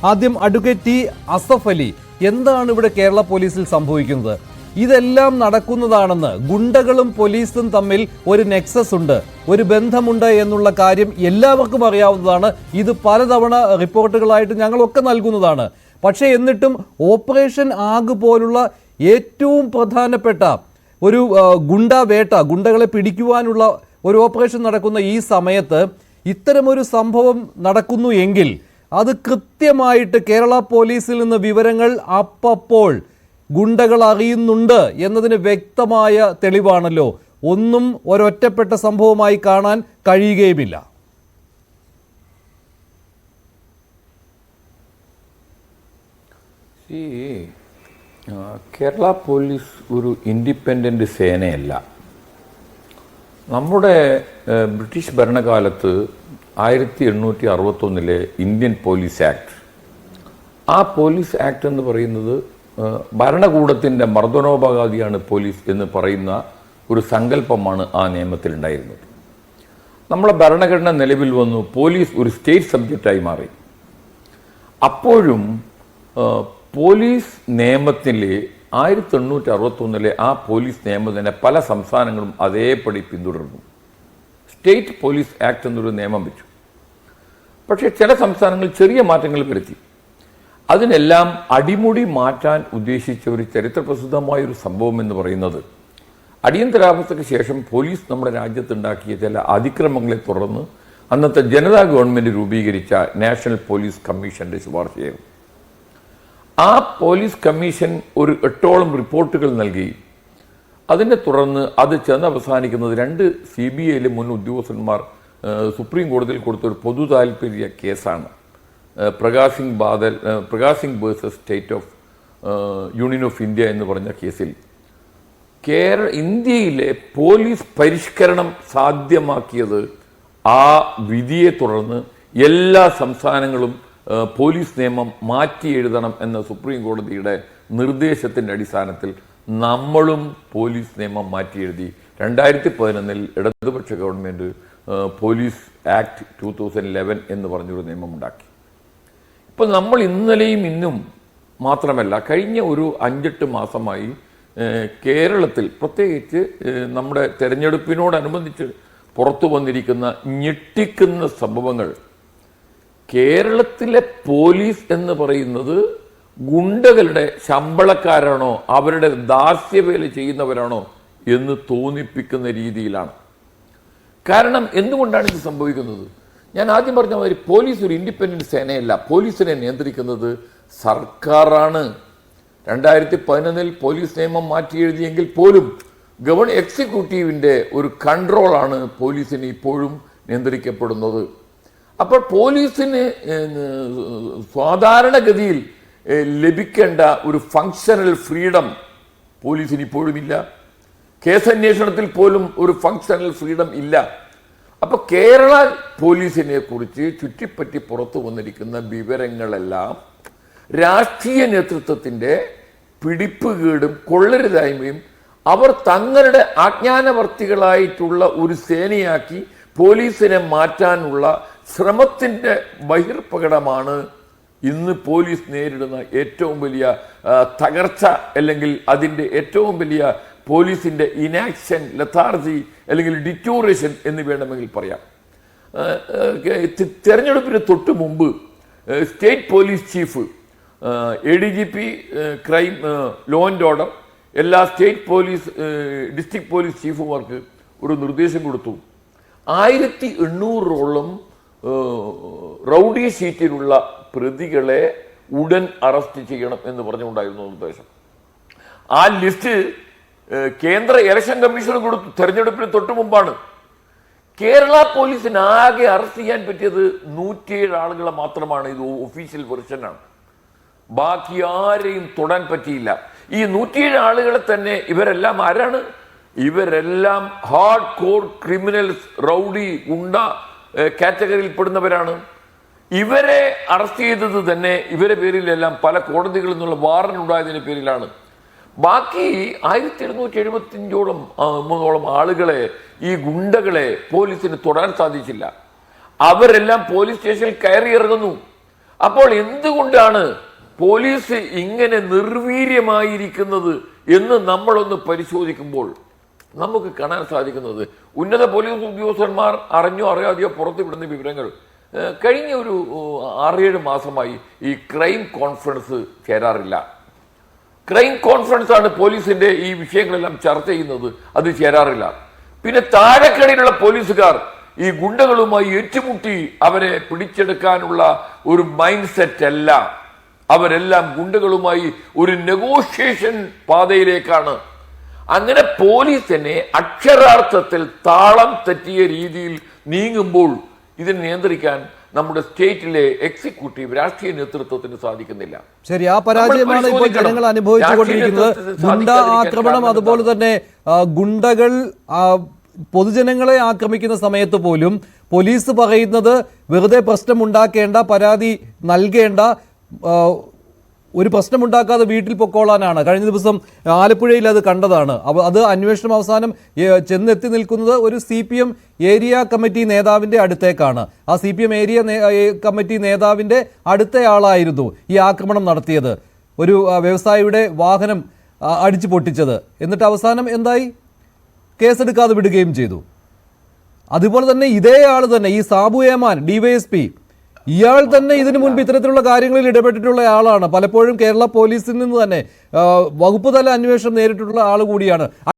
ആദ്യം advocate T Asaf Ali, എന്താണ് ഇവിടെ കേരള പോലീസിൽ സംഭവിക്കുന്നത്? ഇതെല്ലാം നടക്കുന്നതാണെന്ന്, ഗുണ്ടകളും പോലീസും തമ്മിൽ ഒരു നെക്സസ് ഉണ്ട്, ഒരു ബന്ധമുണ്ട് എന്നുള്ള കാര്യം എല്ലാവർക്കും അറിയാവുന്നതാണ്. ഇത് പലതവണ റിപ്പോർട്ടുകളായിട്ട് ഞങ്ങളൊക്കെ നൽകുന്നതാണ്. പക്ഷേ എന്നിട്ടും ഓപ്പറേഷൻ ആഗ് പോലുള്ള ഏറ്റവും പ്രധാനപ്പെട്ട ഒരു ഗുണ്ടവേട്ട, ഗുണ്ടകളെ പിടിക്കുവാനുള്ള ഒരു ഓപ്പറേഷൻ നടക്കുന്ന ഈ സമയത്ത് ഇത്തരമൊരു സംഭവം നടക്കുന്നു എങ്കിൽ അത് കൃത്യമായിട്ട് കേരള പോലീസിൽ നിന്ന് വിവരങ്ങൾ അപ്പോൾ ഗുണ്ടകൾ അറിയുന്നുണ്ട് എന്നതിന് വ്യക്തമായ തെളിവാണല്ലോ. ഒന്നും ഒരൊറ്റപ്പെട്ട സംഭവമായി കാണാൻ കഴിയുകയുമില്ല. ഈ കേരള പോലീസ് ഒരു ഇൻഡിപെൻഡൻ്റ് സേനയല്ല. നമ്മുടെ ബ്രിട്ടീഷ് ഭരണകാലത്ത് 1861 ഇന്ത്യൻ പോലീസ് ആക്ട്, ആ പോലീസ് ആക്ട് എന്ന് പറയുന്നത് ഭരണകൂടത്തിൻ്റെ മർദ്ദനോപകാരിയാണ് പോലീസ് എന്ന് പറയുന്ന ഒരു സങ്കല്പമാണ് ആ നിയമത്തിലുണ്ടായിരുന്നത്. നമ്മളെ ഭരണഘടന നിലവിൽ വന്നു, പോലീസ് ഒരു സ്റ്റേറ്റ് സബ്ജക്റ്റായി മാറി. അപ്പോഴും പോലീസ് നിയമത്തിൽ 1861 ആ പോലീസ് നിയമത്തിനെ പല സംസ്ഥാനങ്ങളും അതേപടി പിന്തുടർന്നു. സ്റ്റേറ്റ് പോലീസ് ആക്ട് എന്നൊരു നിയമം വെച്ചു. പക്ഷേ ചില സംസ്ഥാനങ്ങൾ ചെറിയ മാറ്റങ്ങൾ വരുത്തി. അതിനെല്ലാം അടിമുടി മാറ്റാൻ ഉദ്ദേശിച്ച ഒരു ചരിത്രപ്രസിദ്ധമായൊരു സംഭവം എന്ന് പറയുന്നത്, അടിയന്തരാവസ്ഥയ്ക്ക് ശേഷം പോലീസ് നമ്മുടെ രാജ്യത്തുണ്ടാക്കിയ ചില അതിക്രമങ്ങളെ തുടർന്ന് അന്നത്തെ ജനതാ ഗവൺമെൻറ് രൂപീകരിച്ച നാഷണൽ പോലീസ് കമ്മീഷന്റെ ശുപാർശയായിരുന്നു. ആ പോലീസ് കമ്മീഷൻ ഒരു 8ഓളം റിപ്പോർട്ടുകൾ നൽകി. അതിനെ തുടർന്ന് അത് ചെന്ന് അവസാനിക്കുന്നത് 2 CBI മുൻ ഉദ്യോഗസ്ഥന്മാർ സുപ്രീം കോടതിയിൽ കൊടുത്തൊരു പൊതു താൽപര്യ കേസാണ്. Prakash Singh versus state of union of India എന്ന് പറഞ്ഞ കേസിൽ ഇന്ത്യയിലെ പോലീസ് പരിഷ്കരണം സാധ്യമാക്കിയത് ആ വിധിയെ തുടർന്ന് എല്ലാ സംസ്ഥാനങ്ങളും പോലീസ് നിയമം മാറ്റി എഴുതണം എന്ന സുപ്രീം കോടതിയുടെ നിർദ്ദേശത്തിൻ്റെ അടിസ്ഥാനത്തിൽ നമ്മളും പോലീസ് നിയമം മാറ്റി എഴുതി. 2011 ഇടതുപക്ഷ ഗവൺമെൻറ് പോലീസ് ആക്ട് 2011 എന്ന് പറഞ്ഞൊരു നിയമം ഉണ്ടാക്കി. ഇപ്പം നമ്മൾ ഇന്നലെയും ഇന്നും മാത്രമല്ല, കഴിഞ്ഞ ഒരു 5-8 മാസമായി കേരളത്തിൽ പ്രത്യേകിച്ച് നമ്മുടെ തെരഞ്ഞെടുപ്പിനോടനുബന്ധിച്ച് പുറത്തു വന്നിരിക്കുന്ന ഞെട്ടിക്കുന്ന സംഭവങ്ങൾ, കേരളത്തിലെ പോലീസ് എന്ന് പറയുന്നത് ഗുണ്ടകളുടെ ശമ്പളക്കാരാണോ അവരുടെ ദാസ്യവേല ചെയ്യുന്നവരാണോ എന്ന് തോന്നിപ്പിക്കുന്ന രീതിയിലാണ്. കാരണം എന്തുകൊണ്ടാണ് ഇത് സംഭവിക്കുന്നത്? ഞാൻ ആദ്യം പറഞ്ഞ മാതിരി പോലീസ് ഒരു ഇൻഡിപെൻഡന്റ് സേനയല്ല. പോലീസിനെ നിയന്ത്രിക്കുന്നത് സർക്കാരാണ്. 2011 പോലീസ് നിയമം മാറ്റി എഴുതിയെങ്കിൽ പോലും എക്സിക്യൂട്ടീവിൻ്റെ ഒരു കൺട്രോളാണ് പോലീസിന് ഇപ്പോഴും നിയന്ത്രിക്കപ്പെടുന്നത്. അപ്പോൾ പോലീസിന് സാധാരണഗതിയിൽ ലഭിക്കേണ്ട ഒരു ഫങ്ഷണൽ ഫ്രീഡം പോലീസിന് ഇപ്പോഴും ഇല്ല. കേസന്വേഷണത്തിൽ പോലും ഒരു ഫങ്ഷണൽ ഫ്രീഡം ഇല്ല. അപ്പോൾ കേരള പോലീസിനെ കുറിച്ച് ചുറ്റിപ്പറ്റി പുറത്തു വന്നിരിക്കുന്ന വിവരങ്ങളെല്ലാം രാഷ്ട്രീയ നേതൃത്വത്തിൻ്റെ പിടിപ്പുകേടും കൊള്ളരുതായ്മയും അവർ തങ്ങളുടെ അജ്ഞാനവർത്തികളായിട്ടുള്ള ഒരു സേനയാക്കി പോലീസിനെ മാറ്റാനുള്ള ശ്രമത്തിൻ്റെ ബഹിർപ്രകടമാണ് ഇന്ന് പോലീസ് നേരിടുന്ന ഏറ്റവും വലിയ തകർച്ച, അല്ലെങ്കിൽ അതിൻ്റെ ഏറ്റവും വലിയ പോലീസിൻ്റെ ഇനാക്ഷൻ, ലഥാർജി അല്ലെങ്കിൽ ഡിറ്റോറേഷൻ എന്ന് വേണമെങ്കിൽ പറയാം. തെരഞ്ഞെടുപ്പിന് തൊട്ട് മുമ്പ് state police chief, ADGP crime, law and order, എല്ലാ സ്റ്റേറ്റ് പോലീസ് ഡിസ്ട്രിക്ട് പോലീസ് ചീഫുമാർക്ക് ഒരു നിർദ്ദേശം കൊടുത്തു. 1800ഓളം റൗഡി ഷീറ്റിലുള്ള പ്രതികളെ ഉടൻ അറസ്റ്റ് ചെയ്യണം എന്ന് പറഞ്ഞുകൊണ്ടായിരുന്നു നിർദ്ദേശം. ആ ലിസ്റ്റ് കേന്ദ്ര ഇലക്ഷൻ കമ്മീഷന് കൊടുത്തു. തെരഞ്ഞെടുപ്പിന് തൊട്ട് മുമ്പാണ്. കേരള പോലീസിന് ആകെ അറസ്റ്റ് ചെയ്യാൻ പറ്റിയത് 107 ആളുകളെ മാത്രമാണ്. ഇത് ഒഫീഷ്യൽ വെർഷനാണ്. ബാക്കി ആരെയും തൊടാൻ പറ്റിയില്ല. ഈ 107 ആളുകളെ തന്നെ ഇവരെല്ലാം ആരാണ്? ഇവരെല്ലാം ഹാർഡ് കോർ ക്രിമിനൽസ്, റൗഡി, ഗുണ്ട കാറ്റഗറിയിൽ പെടുന്നവരാണ്. ഇവരെ അറസ്റ്റ് ചെയ്തത് തന്നെ ഇവരെ പേരിലെല്ലാം പല കോടതികളിൽ നിന്നുള്ള വാറന്റ് ഉണ്ടായതിന്റെ പേരിലാണ്. ബാക്കി 1775ഓളം ആളുകളെ, ഈ ഗുണ്ടകളെ പോലീസിന് തൊടാൻ സാധിച്ചില്ല. അവരെല്ലാം പോലീസ് സ്റ്റേഷനിൽ കയറി ഇറങ്ങുന്നു. അപ്പോൾ എന്തുകൊണ്ടാണ് പോലീസ് ഇങ്ങനെ നിർവീര്യമായിരിക്കുന്നത് എന്ന് നമ്മളൊന്ന് പരിശോധിക്കുമ്പോൾ നമുക്ക് കാണാൻ സാധിക്കുന്നത്, ഉന്നത പോലീസ് ഉദ്യോഗസ്ഥന്മാർ അറിഞ്ഞോ അറിയാതെയോ പുറത്തുവിടുന്ന വിവരങ്ങൾ, കഴിഞ്ഞ ഒരു 6-7 മാസമായി ഈ ക്രൈം കോൺഫറൻസ് ചേരാറില്ല. ക്രൈം കോൺഫറൻസ് ആണ് പോലീസിന്റെ ഈ വിഷയങ്ങളെല്ലാം ചർച്ച ചെയ്യുന്നത്, അത് ചേരാറില്ല. പിന്നെ താഴെക്കടയിലുള്ള പോലീസുകാർ ഈ ഗുണ്ടകളുമായി ഏറ്റുമുട്ടി അവരെ പിടിച്ചെടുക്കാനുള്ള ഒരു മൈൻഡ് സെറ്റ് അല്ല. അവരെല്ലാം ഗുണ്ടകളുമായി ഒരു നെഗോഷിയേഷൻ പാതയിലേക്കാണ്. അങ്ങനെ പോലീസ് തന്നെ അക്ഷരാർത്ഥത്തിൽ താളം തെറ്റിയ രീതിയിൽ നീങ്ങുമ്പോൾ ഇതിനെ നിയന്ത്രിക്കാൻ നമ്മുടെ സ്റ്റേറ്റിലെ എക്സിക്യൂട്ടീവ് രാഷ്ട്രീയ നേതൃത്വത്തിന് സാധിക്കുന്നില്ല. ശരി, ആ പരാജയമാണ് ഇപ്പോൾ ജനങ്ങൾ അനുഭവിച്ചുകൊണ്ടിരിക്കുന്നത്. ഗുണ്ട ആക്രമണം, അതുപോലെ തന്നെ ഗുണ്ടകൾ പൊതുജനങ്ങളെ ആക്രമിക്കുന്ന സമയത്ത് പോലും പോലീസ് പറയുന്നത് വെറുതെ പ്രശ്നമുണ്ടാക്കേണ്ട, പരാതി നൽകേണ്ട, ഒരു പ്രശ്നമുണ്ടാക്കാതെ വീട്ടിൽ പൊക്കോളാനാണ്. കഴിഞ്ഞ ദിവസം ആലപ്പുഴയിൽ അത് കണ്ടതാണ്. അത് അന്വേഷണം അവസാനം ചെന്നെത്തി നിൽക്കുന്നത് ഒരു CPM ഏരിയ കമ്മിറ്റി നേതാവിൻ്റെ അടുത്തേക്കാണ്. ആ CPM ഏരിയ കമ്മിറ്റി നേതാവിൻ്റെ അടുത്തയാളായിരുന്നു ഈ ആക്രമണം നടത്തിയത്, ഒരു വ്യവസായിയുടെ വാഹനം അടിച്ചു പൊട്ടിച്ചത്. എന്നിട്ട് അവസാനം എന്തായി? കേസെടുക്കാതെ വിടുകയും ചെയ്തു. അതുപോലെ തന്നെ ഇതേ ആൾ തന്നെ, ഈ സാബു ഏമാൻ DYSP, ഇയാൾ തന്നെ ഇതിനു മുൻപ് ഇത്തരത്തിലുള്ള കാര്യങ്ങളിൽ ഇടപെട്ടിട്ടുള്ള ആളാണ്. പലപ്പോഴും കേരള പോലീസിൽ നിന്ന് തന്നെ വകുപ്പ് തല അന്വേഷണം നേരിട്ടുള്ള ആൾ കൂടിയാണ്.